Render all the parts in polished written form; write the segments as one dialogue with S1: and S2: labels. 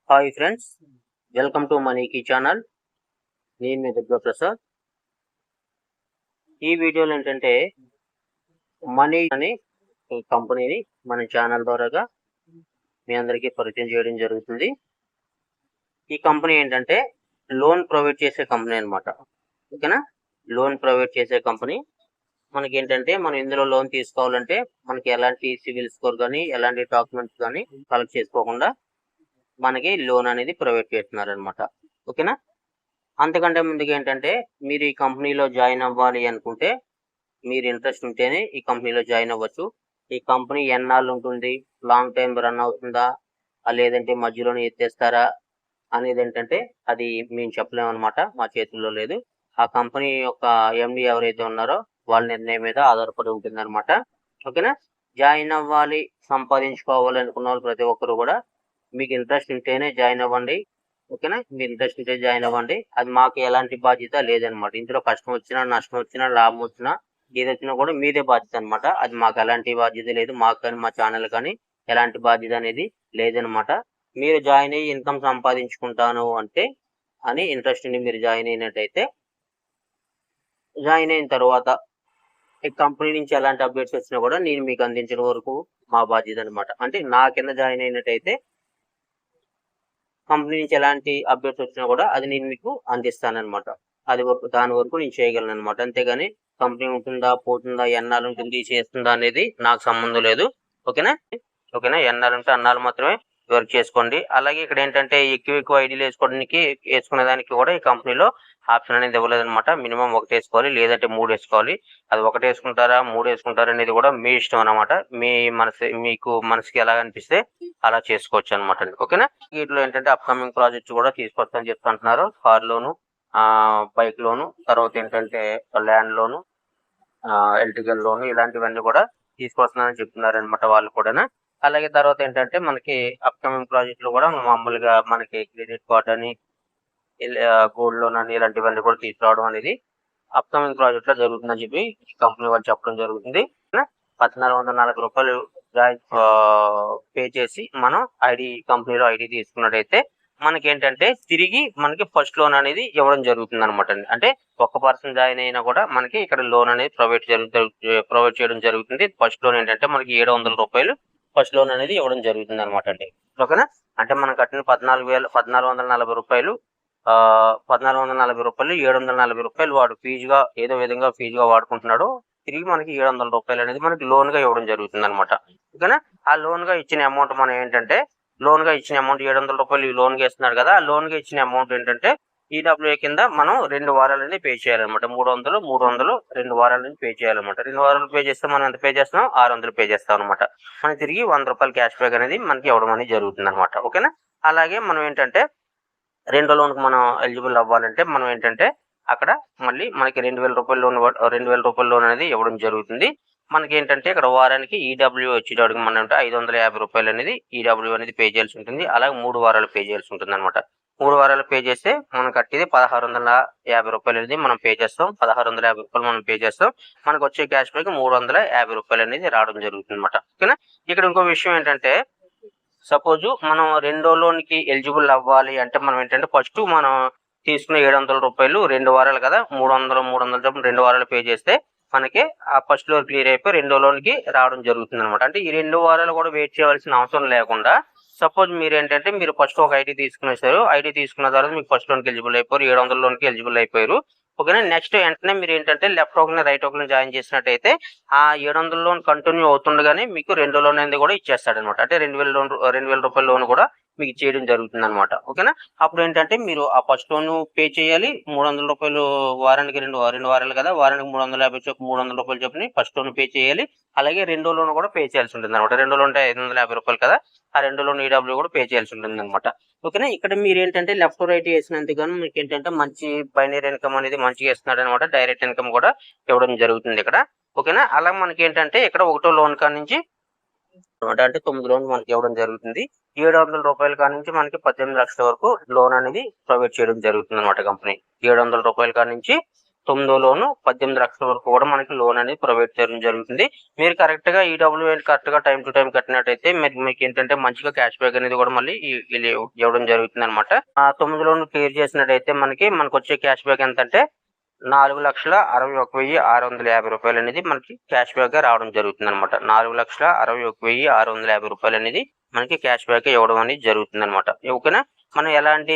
S1: Hi friends, welcome to మనీకి channel. నేను మీ దుర్గా ప్రసాద్. ఈ వీడియోలో ఏంటంటే మనీ అనే కంపెనీని మన ఛానల్ ద్వారాగా మీ అందరికీ పరిచయం చేయడం జరుగుతుంది. ఈ కంపెనీ ఏంటంటే లోన్ ప్రొవైడ్ చేసే కంపెనీ అనమాట. ఓకేనా? లోన్ ప్రొవైడ్ చేసే కంపెనీ. మనకి ఏంటంటే మనం ఇందులో లోన్ తీసుకోవాలంటే మనకి ఎలాంటి సివిల్ స్కోర్ కానీ ఎలాంటి డాక్యుమెంట్స్ కానీ కలెక్ట్ చేసుకోకుండా మనకి లోన్ అనేది ప్రొవైడ్ చేస్తున్నారనమాట. ఓకేనా? అంతకంటే ముందుగా ఏంటంటే మీరు ఈ కంపెనీలో జాయిన్ అవ్వాలి అనుకుంటే మీరు ఇంట్రెస్ట్ ఉంటేనే ఈ కంపెనీలో జాయిన్ అవ్వచ్చు. ఈ కంపెనీ ఎన్నాళ్ళు ఉంటుంది, లాంగ్ టైం రన్ అవుతుందా, లేదంటే మధ్యలోనే ఎత్తేస్తారా అనేది ఏంటంటే అది మేము చెప్పలేము అనమాట. మా చేతుల్లో లేదు. ఆ కంపెనీ యొక్క ఎండి ఎవరైతే ఉన్నారో వాళ్ళ నిర్ణయం మీద ఆధారపడి ఉంటుంది అనమాట. ఓకేనా? జాయిన్ అవ్వాలి, సంపాదించుకోవాలి అనుకున్న వాళ్ళు ప్రతి ఒక్కరు కూడా మీకు ఇంట్రెస్ట్ ఉంటేనే జాయిన్ అవ్వండి. ఓకేనా? మీరు ఇంట్రెస్ట్ ఉంటే జాయిన్ అవ్వండి. అది మాకు ఎలాంటి బాధ్యత లేదనమాట. ఇందులో కష్టం వచ్చినా, నష్టం వచ్చినా, లాభం వచ్చినా ఏదొచ్చినా కూడా మీదే బాధ్యత అనమాట. అది మాకు ఎలాంటి బాధ్యత లేదు. మాకు కానీ మా ఛానల్ కానీ ఎలాంటి బాధ్యత అనేది లేదనమాట. మీరు జాయిన్ అయ్యి ఇన్కమ్ సంపాదించుకుంటాను అంటే అని ఇంట్రెస్ట్ ఉండి మీరు జాయిన్ అయినట్టయితే జాయిన్ అయిన తర్వాత ఈ కంపెనీ నుంచి ఎలాంటి అప్డేట్స్ వచ్చినా కూడా నేను మీకు అందించడం వరకు మా బాధ్యత అనమాట. అంటే నా కింద జాయిన్ అయినట్టయితే కంపెనీ నుంచి ఎలాంటి అప్డేట్స్ వచ్చినా కూడా అది నేను మీకు అందిస్తానన్నమాట. దాని వరకు నేను చేయగలను అనమాట. అంతేగాని కంపెనీ ఉంటుందా, పోతుందా, ఎన్నాళ్ళు ఉంటుంది, చేస్తుందా అనేది నాకు సంబంధం లేదు. ఓకేనా? ఓకేనా? ఎన్నాళ్ళు ఉంటే అన్నాళ్ళు మాత్రమే వర్క్ చేసుకోండి. అలాగే ఇక్కడ ఏంటంటే ఎక్కువ ఐడీలు వేసుకునే దానికి కూడా ఈ కంపెనీలో ఆప్షన్ అనేది ఇవ్వలేదనమాట. మినిమం 1 వేసుకోవాలి, లేదంటే 3 వేసుకోవాలి. అది 1 వేసుకుంటారా, 3 వేసుకుంటారా అనేది కూడా మీ ఇష్టం అనమాట. మీకు మనసుకి ఎలా అనిపిస్తే అలా చేసుకోవచ్చు అనమాట. ఓకేనా? వీటిలో ఏంటంటే అప్కమింగ్ ప్రాజెక్ట్స్ కూడా తీసుకొస్తామని చెప్తుంటున్నారు. కార్ లోను, బైక్ లోను, తర్వాత ఏంటంటే ల్యాండ్ లోను, ఎలక్ట్రికల్ లోను, ఇలాంటివన్నీ కూడా తీసుకొస్తున్నారని చెప్తున్నారు అనమాట వాళ్ళు కూడా. అలాగే తర్వాత ఏంటంటే మనకి అప్కమింగ్ ప్రాజెక్టులు కూడా మామూలుగా మనకి క్రెడిట్ కార్డ్ అని, గోల్డ్ లోన్ అని, ఇలాంటివన్నీ కూడా తీసుకురావడం అనేది అప్కమింగ్ ప్రాజెక్ట్ లో జరుగుతుందని చెప్పి కంపెనీ వాళ్ళు చెప్పడం జరుగుతుంది. 1440 రూపాయలు పే చేసి మనం కంపెనీలో ఐడి తీసుకున్నట్టయితే మనకి ఏంటంటే తిరిగి మనకి ఫస్ట్ లోన్ అనేది ఇవ్వడం జరుగుతుంది అనమాట. అంటే ఒక్క పర్సన్ జాయిన్ అయినా కూడా మనకి ఇక్కడ లోన్ అనేది ప్రొవైడ్ చేయడం జరుగుతుంది. ఫస్ట్ లోన్ ఏంటంటే మనకి 700 రూపాయలు ఫస్ట్ లోన్ అనేది ఇవ్వడం జరుగుతుంది అనమాట అండి. ఓకేనా? అంటే మనం కట్టిన 1440 రూపాయలు 1440 రూపాయలు 740 రూపాయలు వాడు ఏదో విధంగా ఫీజుగా వాడుకుంటున్నాడు. తిరిగి మనకి 700 రూపాయలు అనేది మనకి లోన్ గా ఇవ్వడం జరుగుతుంది అనమాట. ఓకేనా? ఆ లోన్ గా ఇచ్చిన అమౌంట్ మనం ఏంటంటే లోన్ గా ఇచ్చిన అమౌంట్ 700 రూపాయలు లోన్ గా ఇస్తున్నాడు కదా, ఆ లోన్ గా ఇచ్చిన అమౌంట్ ఏంటంటే ఈడబ్ల్యూఏ కింద మనం 2 వారాలని పే చేయాలన్నమాట. 300 2 వారాలని పే చేయాలన్నమాట. 2 వారాలు పే చేస్తే మనం ఎంత పే చేస్తాం? 600 పే చేస్తాం అనమాట. మనకి తిరిగి 100 రూపాయలు క్యాష్ బ్యాక్ అనేది మనకి ఇవ్వడం అనేది జరుగుతుంది అనమాట. ఓకేనా? అలాగే మనం ఏంటంటే రెండో లోన్ కు మనం ఎలిజిబుల్ అవ్వాలంటే మనం ఏంటంటే అక్కడ మళ్ళీ మనకి 2000 రూపాయల లోన్ అనేది ఇవ్వడం జరుగుతుంది. మనకి ఏంటంటే ఇక్కడ వారానికి ఈడబ్ల్యూ వచ్చేటప్పటికి మనం అంటే 550 రూపాయలు అనేది ఈడబ్ల్యూ అనేది పే చేయాల్సి ఉంటుంది. అలాగే 3 వారాలు పే చేయాల్సి ఉంటుంది అనమాట. 3 వారాలు పే చేస్తే మనం కట్టేది 1650 రూపాయలు అనేది మనం పే చేస్తాం. 1650 రూపాయలు మనం పే చేస్తాం. మనకు వచ్చే క్యాష్ బ్యాక్ 350 రూపాయలు అనేది రావడం జరుగుతుంది అనమాట. ఓకేనా? ఇక్కడ ఇంకో విషయం ఏంటంటే సపోజ్ మనం రెండో లోన్ కి ఎలిజిబుల్ అవ్వాలి అంటే మనం ఏంటంటే ఫస్ట్ మనం తీసుకున్న 700 రూపాయలు 2 వారాలు కదా, 300 చొప్పున 2 వారాలు పే చేస్తే మనకి ఆ ఫస్ట్ లోన్ క్లియర్ అయిపోయి రెండో లోన్ కి రావడం జరుగుతుంది అనమాట. అంటే ఈ 2 వారాలు కూడా వెయిట్ చేయవలసిన అవసరం లేకుండా సపోజ్ మీరు ఏంటంటే మీరు ఫస్ట్ ఒక ఐడి తీసుకునేసారు. ఐడి తీసుకున్న తర్వాత మీకు ఫస్ట్ లోన్ కి ఎలిజిబుల్ అయిపోయారు, 700 లోన్ కి ఎలిజిబుల్ అయిపోయారు. ఓకేనా? నెక్స్ట్ వెంటనే మీరు ఏంటంటే లెఫ్ట్ ఒకరిని రైట్ ఒకరిని జాయిన్ చేసినట్టయితే ఆ 700 లోన్ కంటిన్యూ అవుతుండగానే మీకు రెండో లోన్ అనేది కూడా ఇచ్చేస్తాడు అనమాట. అంటే 2000 రూపాయల లోన్ కూడా మీకు చేయడం జరుగుతుంది అనమాట. ఓకేనా? అప్పుడు ఏంటంటే మీరు ఆ ఫస్ట్ లోన్ పే చేయాలి. 300 రూపాయలు వారానికి 2 వారాలు కదా, వారానికి 300 రూపాయలు చొప్పున ఫస్ట్ లోన్ పే చేయాలి. అలాగే రెండో లోన్ కూడా పే చేయాల్సి ఉంటుంది అనమాట. రెండో లోన్ అంటే 550 రూపాయలు కదా, ఆ రెండో లోన్ ఈడబ్ల్యూ కూడా పే చేయాల్సి ఉంటుంది అనమాట. ఓకేనా? ఇక్కడ మీరు ఏంటంటే లెఫ్ట్ రైట్ వేసినందుకు మీకు ఏంటంటే మంచి బైనరీ ఇన్కమ్ అనేది మంచిగా ఇస్తున్నాడు అనమాట. డైరెక్ట్ ఇన్కమ్ కూడా ఇవ్వడం జరుగుతుంది ఇక్కడ. ఓకేనా? అలా మనకి ఏంటంటే ఇక్కడ ఒకటో లోన్ కాడ నుంచి అంటే 9 లోన్ మనకి ఇవ్వడం జరుగుతుంది. 700 రూపాయల కాడ నుంచి మనకి 18 లక్షల వరకు లోన్ అనేది ప్రొవైడ్ చేయడం జరుగుతుంది అనమాట కంపెనీ. 700 రూపాయల కాడ నుంచి 9వ లోను 18 లక్షల వరకు కూడా మనకి లోన్ అనేది ప్రొవైడ్ చేయడం జరుగుతుంది. మీరు కరెక్ట్‌గా ఈడబ్ల్యూఐ కరెక్ట్‌గా టైమ్ టు టైమ్ కట్టినట్టయితే మీకేంటంటే మంచిగా క్యాష్ బ్యాక్ అనేది కూడా మళ్ళీ వీళ్ళు ఇవ్వడం జరుగుతుందనమాట. 9 లోన్లు క్లియర్ చేసినట్టయితే మనకొచ్చే క్యాష్ బ్యాక్ ఎంతంటే రూ. 4,61,650 అనేది మనకి క్యాష్ బ్యాక్‌గా రావడం జరుగుతుందనమాట. రూ. 4,61,650 అనేది మనకి క్యాష్ బ్యాక్ ఇవ్వడం అనేది జరుగుతుందనమాట. ఓకేనా? మనం ఎలాంటి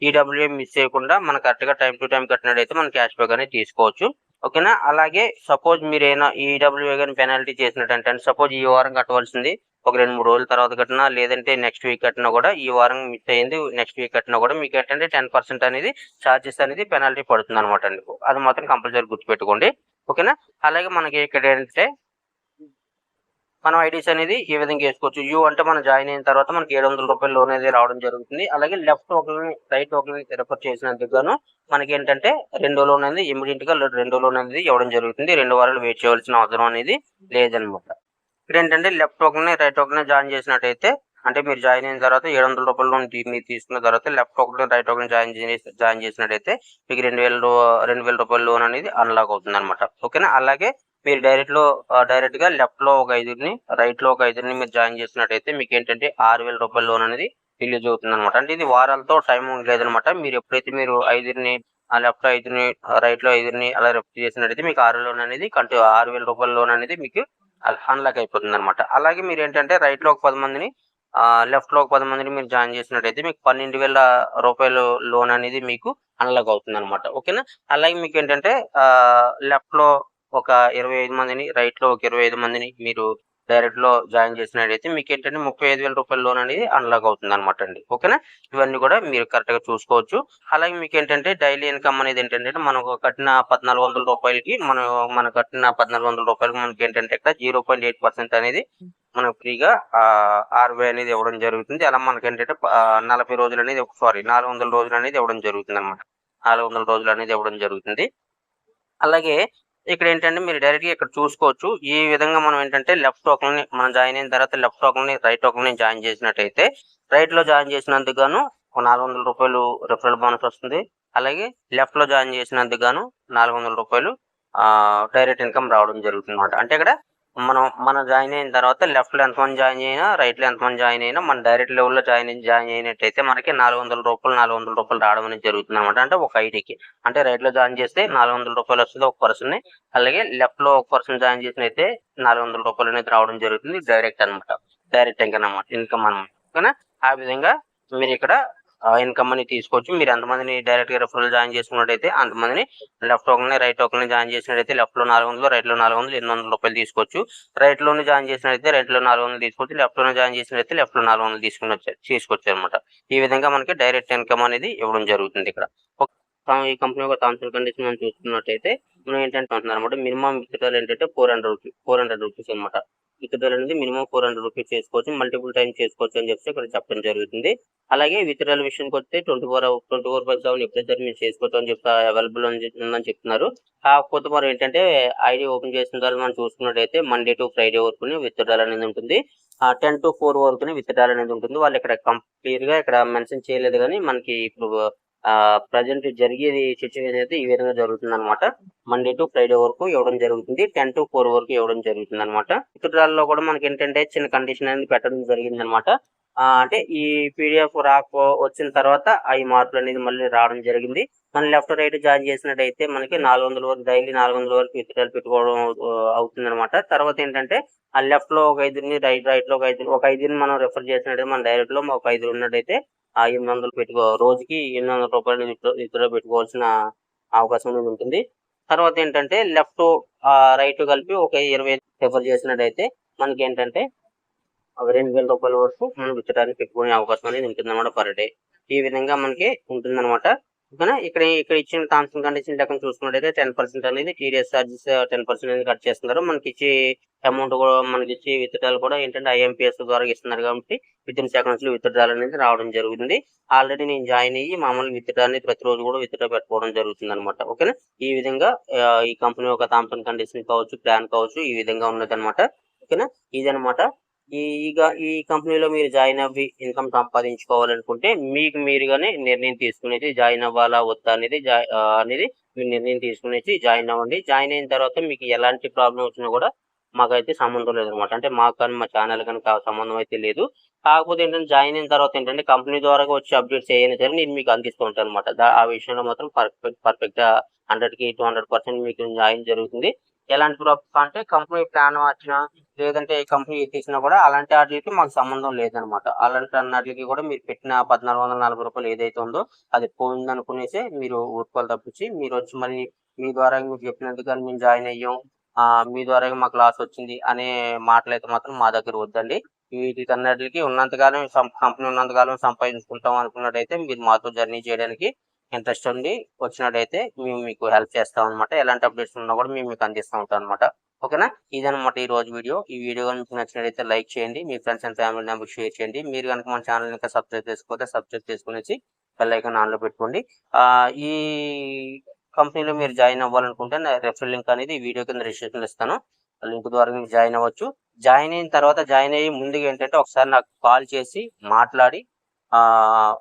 S1: ఈడబ్ల్యూఐ మిస్ చేయకుండా మనం కరెక్ట్‌గా టైమ్ టు టైమ్ కట్టినట్టయితే మనం క్యాష్ బ్యాక్ అనేది తీసుకోవచ్చు. ఓకేనా? అలాగే సపోజ్ మీరేమైనా ఈడబ్ల్యూఐ గాని పెనాల్టీ చేసినట్టంటే సపోజ్ ఈ వారం కట్టవలసింది ఒక 2, 3 రోజుల తర్వాత కట్టినా లేదంటే నెక్స్ట్ వీక్ కట్టినా కూడా ఈ వారం మిస్ అయింది నెక్స్ట్ వీక్ కట్టినా కూడా మీకేంటంటే 10% అనేది చార్జెస్ అనేది పెనాల్టీ పడుతుందనమాట అండి. అది మాత్రం కంపల్సరీ గుర్తుపెట్టుకోండి. ఓకేనా? అలాగే మనకి ఇక్కడ ఏంటంటే మనం ఐడీస్ అనేది ఏ విధంగా వేసుకోవచ్చు. యూ అంటే మనం జాయిన్ అయిన తర్వాత మనకి రూ. 700 లోన్ అనేది రావడం జరుగుతుంది. అలాగే లెఫ్ట్ ఒకరిని రైట్ ఒకరిని రిఫర్ చేసినందుకు గాను మనకేంటంటే రెండో లోన్ అనేది ఇమ్మీడియట్‌గా రెండో లోన్ అనేది ఇవ్వడం జరుగుతుంది. 2 వారాలు వెయిట్ చేయవలసిన అవసరం అనేది లేదనమాట. ఇక్కడేంటంటే లెఫ్ట్ ఒకరిని రైట్ ఒకరిని జాయిన్ చేసినట్టయితే అంటే మీరు జాయిన్ అయిన తర్వాత రూ. 700 లోన్ మీరు తీసుకున్న తర్వాత లెఫ్ట్ ఒకరిని రైట్ ఒకరిని జాయిన్ చేసినట్టయితే మీకు రూ. 2,000 లోన్ అనేది అన్లాక్ అవుతుందనమాట. ఓకేనా? అలాగే మీరు డైరెక్ట్‌గా లెఫ్ట్‌లో ఒక 5ని రైట్‌లో ఒక 5ని మీరు జాయిన్ చేసినట్టయితే మీకేంటంటే రూ. 6,000 లోన్ అనేది రిలీజ్ అవుతుందనమాట. అంటే ఇది వారాలతో టైం లేదనమాట. మీరు ఎప్పుడైతే మీరు 5ని లెఫ్ట్ 5ని రైట్‌లో 5ని అలా రిఫర్ చేసినట్టయితే మీకు 6 లోన్ అనేది రూ. 6,000 లోన్ అనేది మీకు అన్లాక్ అయిపోతుందనమాట. అలాగే మీరేంటంటే రైట్‌లో ఒక 10 మందిని లెఫ్ట్‌లో ఒక 10 మందిని మీరు జాయిన్ చేసినట్టయితే మీకు రూ. 12,000 లోన్ అనేది మీకు అన్లాక్ అవుతుందనమాట. ఓకేనా? అలాగే మీకేంటంటే లెఫ్ట్‌లో ఒక 25 మందిని రైట్‌లో ఒక 25 మందిని మీరు డైరెక్ట్‌లో జాయిన్ చేసినట్టయితే మీకేంటంటే రూ. 35,000 లోన్ అనేది అన్లాక్ అవుతుందనమాట అండి. ఓకేనా? ఇవన్నీ కూడా మీరు కరెక్ట్‌గా చూసుకోవచ్చు. అలాగే మీకేంటంటే డైలీ ఇన్‌కమ్ అనేది ఏంటంటే మనకు కట్టిన రూ. 1,400కి మనం కట్టిన రూ. 1,400కి మనకేంటంటే ఇక్కడ 0.8% అనేది మనకు ఫ్రీగా ఆర్‌బీఐ అనేది ఇవ్వడం జరుగుతుంది. అలా మనకేంటంటే 40 రోజులు అనేది 400 రోజులు అనేది ఇవ్వడం జరుగుతుందనమాట. 400 రోజులు అనేది ఇవ్వడం జరుగుతుంది. అలాగే ఇక్కడేంటంటే మీరు డైరెక్ట్‌గా ఇక్కడ చూసుకోవచ్చు. ఈ విధంగా మనం ఏంటంటే లెఫ్ట్ ఒకరిని మనం జాయిన్ అయిన తర్వాత లెఫ్ట్ ఒకరిని రైట్ ఒకరిని జాయిన్ చేసినట్టయితే రైట్‌లో జాయిన్ చేసినందుకు గాను ఒక రూ. 400 రిఫరల్ బోనస్ వస్తుంది. అలాగే లెఫ్ట్‌లో జాయిన్ చేసినందుకు గాను రూ. 400 డైరెక్ట్ ఇన్‌కమ్ రావడం జరుగుతుందన్నమాట. అంటే ఇక్కడ మనం జాయిన్ అయిన తర్వాత లెఫ్ట్‌లో ఎంతమంది జాయిన్ అయినా రైట్‌లో ఎంతమంది జాయిన్ అయినా మన డైరెక్ట్ లెవెల్‌లో జాయిన్ అయినట్టయితే మనకి రూ. 400 రావడం అనేది జరుగుతుందన్నమాట. అంటే ఒక ఐడీకి. అంటే రైట్‌లో జాయిన్ చేస్తే రూ. 400 వస్తది ఒక పర్సన్‌ని. అలాగే లెఫ్ట్‌లో ఒక పర్సన్ జాయిన్ చేసినైతే రూ. 400 అనేది రావడం జరుగుతుంది. డైరెక్ట్ అనమాట. డైరెక్ట్ ఇన్‌కమ్ అనమాట. ఓకేనా? ఆ విధంగా మీరిక్కడ ఇన్‌కమ్ అని తీసుకోవచ్చు. మీరు ఎంతమందిని డైరెక్ట్‌గా రిఫరల్ జాయిన్ చేసుకున్నట్టయితే అంతమందిని లెఫ్ట్ ఒకరిని రైట్ ఒకరిని జాయిన్ చేసినట్టయితే లెఫ్ట్‌లో 400 రైట్‌లో 400 రూ. 800 తీసుకోవచ్చు. రైట్‌లోనే జాయిన్ చేసినట్టయితే రైట్‌లో 400 తీసుకోవచ్చు. లెఫ్ట్‌లోనే జాయిన్ చేసినట్టయితే లెఫ్ట్‌లో 400 తీసుకోవచ్చనమాట. ఈ విధంగా మనకి డైరెక్ట్ ఇన్‌కమ్ అనేది ఇవ్వడం జరుగుతుంది ఇక్కడ. ఈ కంపెనీ యొక్క టర్మ్స్ అండ్ కండిషన్ మనం చూసుకున్నట్టయితే మనం ఏంటంటే అంటున్నారన్నమాట మినిమం విత్‌డ్రాయల్ ఏంటంటే రూ. 400 అనమాట. విత్‌డ్రాయల్ అనేది మినిమం రూ. 400 చేసుకోవచ్చు. మల్టిపుల్ టైమ్స్ చేసుకోవచ్చు అని చెప్పి ఇక్కడ చెప్పడం జరుగుతుంది. అలాగే విత్‌డ్రాయల్ విషయానికొస్తే 24/7 ఎప్పుడైతే మీరు చేసుకోవచ్చు అని చెప్పి అవైలబుల్ ఉందని చెప్తున్నారు. కాకపోతే మనం ఏంటంటే ఐడీ ఓపెన్ చేసిన తర్వాత మనం చూసుకున్నట్టయితే మండే టు ఫ్రైడే వరకుని విత్‌డ్రాయల్ అనేది ఉంటుంది. 10 to 4 వరకుని విత్‌డ్రాయల్ అనేది ఉంటుంది. వాళ్ళు ఇక్కడ క్లియర్‌గా ఇక్కడ మెన్షన్ చేయలేదు గానీ మనకి ఇప్పుడు ప్రెజెంట్ జరిగేది సిట్యుయేషన్ అయితే ఈ విధంగా జరుగుతుందన్నమాట. మండే టు ఫ్రైడే వరకు ఇవ్వడం జరుగుతుంది. 10 to 4 వరకు ఇవ్వడం జరుగుతుందన్నమాట. విత్‌డ్రాయల్‌లో కూడా మనకేంటంటే చిన్న కండిషన్ అనేది పెట్టడం జరిగిందన్నమాట. అంటే ఈ పీడీఎఫ్ వచ్చిన తర్వాత ఈ మార్పులనేది మళ్ళీ రావడం జరిగింది. మనం లెఫ్ట్ రైట్ జాయిన్ చేసినట్టయితే మనకి 400 వరకు డైలీ 400 వరకు విత్‌డ్రాయల్ పెట్టుకోవడం అవుతుందన్నమాట. తర్వాత ఏంటంటే ఆ లెఫ్ట్‌లో ఒక 5ని రైట్‌లో ఒక 5ని మనం రిఫర్ చేసినట్టయితే మన డైరెక్ట్‌లో ఒక 5 ఉన్నట్టయితే 800 రోజుకి రూ. 800 విత్‌డ్రా పెట్టుకోవాల్సిన అవకాశం అనేది ఉంటుంది. తర్వాత ఏంటంటే లెఫ్ట్ రైట్ కలిపి ఒక 20 రిఫర్ చేసినట్టయితే మనకేంటంటే ఒక రూ. 2,000 వరకు మనం విత్‌డ్రాని పెట్టుకునే అవకాశం అనేది ఉంటుందన్నమాట పర్ డే. ఈ విధంగా మనకి ఉంటుందన్నమాట. ఓకేనా? ఇక్కడ ఇచ్చిన టర్మ్స్ అండ్ కండిషన్ లెక్కన చూసుకున్నట్టయితే 10% అనేది టీడీఎస్ చార్జెస్ 10% అనేది కట్ చేస్తున్నారు. మనకిచ్చే అమౌంట్ కూడా మనకిచ్చే విత్‌డ్రాయల్ కూడా ఏంటంటే ఐఎంపీఎస్ ద్వారా ఇస్తున్నారు కాబట్టి వితిన్ సెకండ్స్‌లో విత్‌డ్రాయల్ అనేది రావడం జరుగుతుంది. ఆల్రెడీ నేను జాయిన్ అయ్యి మామూలుగా విత్‌డ్రా అనేది ప్రతిరోజు కూడా విత్‌డ్రా పెట్టుకోవడం జరుగుతుందన్నమాట. ఓకేనా? ఈ విధంగా ఈ కంపెనీ యొక్క టర్మ్స్ అండ్ కండిషన్ కావచ్చు, ప్లాన్ కావచ్చు ఈ విధంగా ఉన్నదన్నమాట. ఓకేనా? ఇదన్నమాట. ఈ కంపెనీలో మీరు జాయిన్ అవ్వి ఇన్కమ్ సంపాదించుకోవాలనుకుంటే మీకు మీరుగానే నిర్ణయం తీసుకునేసి జాయిన్ అవ్వాలా వద్దా అనేది అనేది మీరు నిర్ణయం తీసుకునేసి జాయిన్ అవ్వండి. జాయిన్ అయిన తర్వాత మీకు ఎలాంటి ప్రాబ్లమ్ వచ్చినా కూడా మాకైతే సంబంధం లేదనమాట. అంటే మాకు కానీ మా ఛానల్ కానీ సంబంధం అయితే లేదు. కాకపోతే ఏంటంటే జాయిన్ అయిన తర్వాత ఏంటంటే కంపెనీ ద్వారా వచ్చే అప్డేట్స్ ఏవైనా సరే నేను మీకు అందిస్తూ ఉంటాను అనమాట. ఆ విషయంలో మాత్రం పర్ఫెక్ట్‌గా 100కి 200% మీకు న్యాయం జరుగుతుంది. ఎలాంటి ప్రాబ్లమ్స్ అంటే కంపెనీ ప్లాన్ మార్చినా, లేదంటే కంపెనీ తీసినా కూడా అలాంటి ఆటిలకి మాకు సంబంధం లేదనమాట. అలాంటి అన్నిటికి కూడా మీరు పెట్టిన రూ. 1440 ఏదైతే ఉందో అది పోయిందనుకునేసే మీరు ఊరుకోవాలి తప్పించి మీరొచ్చి మళ్ళీ మీ ద్వారా మీరు చెప్పినందుకని మేము జాయిన్ అయ్యాం. మీ ద్వారా మాకు లాస్ వచ్చింది అనే మాటలైతే మాత్రం మా దగ్గర వద్దండి. వీటికన్నిటికి ఉన్నంతకాలం కంపెనీ ఉన్నంతకాలం సంపాదించుకుంటాం అనుకున్నట్టయితే మీరు మాతో జర్నీ చేయడానికి ఇంట్రెస్ట్ ఉండి వచ్చినట్టయితే మేము మీకు హెల్ప్ చేస్తాం అనమాట. ఎలాంటి అప్డేట్స్ ఉన్నా కూడా మేము మీకు అందిస్తూ ఉంటాం అనమాట. ఓకేనా? ఇదనమాట ఈ రోజు వీడియో. ఈ వీడియో కనుక మీకు నచ్చినట్లయితే లైక్ చేయండి. మీ friends and family members share చేయండి. మీరు కనుక మన ఛానల్ ఇంకా సబ్స్క్రైబ్ చేసుకోకపోతే సబ్స్క్రైబ్ చేసుకునేసి బెల్ ఐకాన్ ఆన్‌లో పెట్టుకోండి. ఈ కంపెనీలో మీరు జాయిన్ అవ్వాలనుకుంటే నా రెఫరల్ లింక్ అనేది ఈ వీడియో కింద డిస్క్రిప్షన్‌లో ఇస్తాను. ఆ లింక్ ద్వారా మీరు జాయిన్ అవ్వచ్చు. జాయిన్ అయిన తర్వాత జాయిన్ అయ్యే ముందుగా ఏంటంటే ఒకసారి నాకు కాల్ చేసి మాట్లాడి ఆహ్,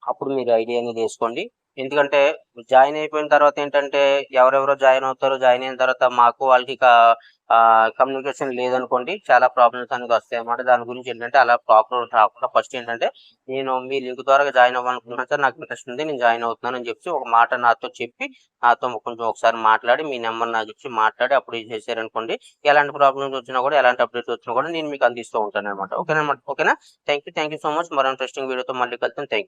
S1: అప్పుడు మీరు ఐడియా అనేది ఏసుకోండి. ఎందుకంటే జాయిన్ అయిపోయిన తర్వాత ఏంటంటే ఎవరెవరో జాయిన్ అవుతారు. జాయిన్ అయిన తర్వాత మాకు వాళ్ళకి కమ్యూనికేషన్ లేదనుకోండి చాలా ప్రాబ్లమ్స్ అనేది వస్తాయన్నమాట. దాని గురించి ఏంటంటే అలా ప్రాబ్లమ్ రాకుండా ఫస్ట్ ఏంటంటే నేను మీ లింక్ ద్వారా జాయిన్ అవ్వాలనుకుంటున్నాను సార్. నాకు ఇంట్రెస్ట్ ఉంది. నేను జాయిన్ అవుతున్నాను అని చెప్పి ఒక మాట నాతో చెప్పి నాతో కొంచెం ఒకసారి మాట్లాడి మీ నెంబర్ నాకు ఇచ్చి మాట్లాడి అప్పుడు చేశారనుకోండి. ఎలాంటి ప్రాబ్లమ్స్ వచ్చినా కూడా ఎలాంటి అప్డేట్స్ వచ్చినా కూడా నేను మీకు అందిస్తూ ఉంటానన్నమాట. ఓకేనా? ఓకేనా? Thank you so much. మరో ఇంట్రెస్టింగ్ వీడియోతో మళ్ళీ కలుద్దాం. Thank you.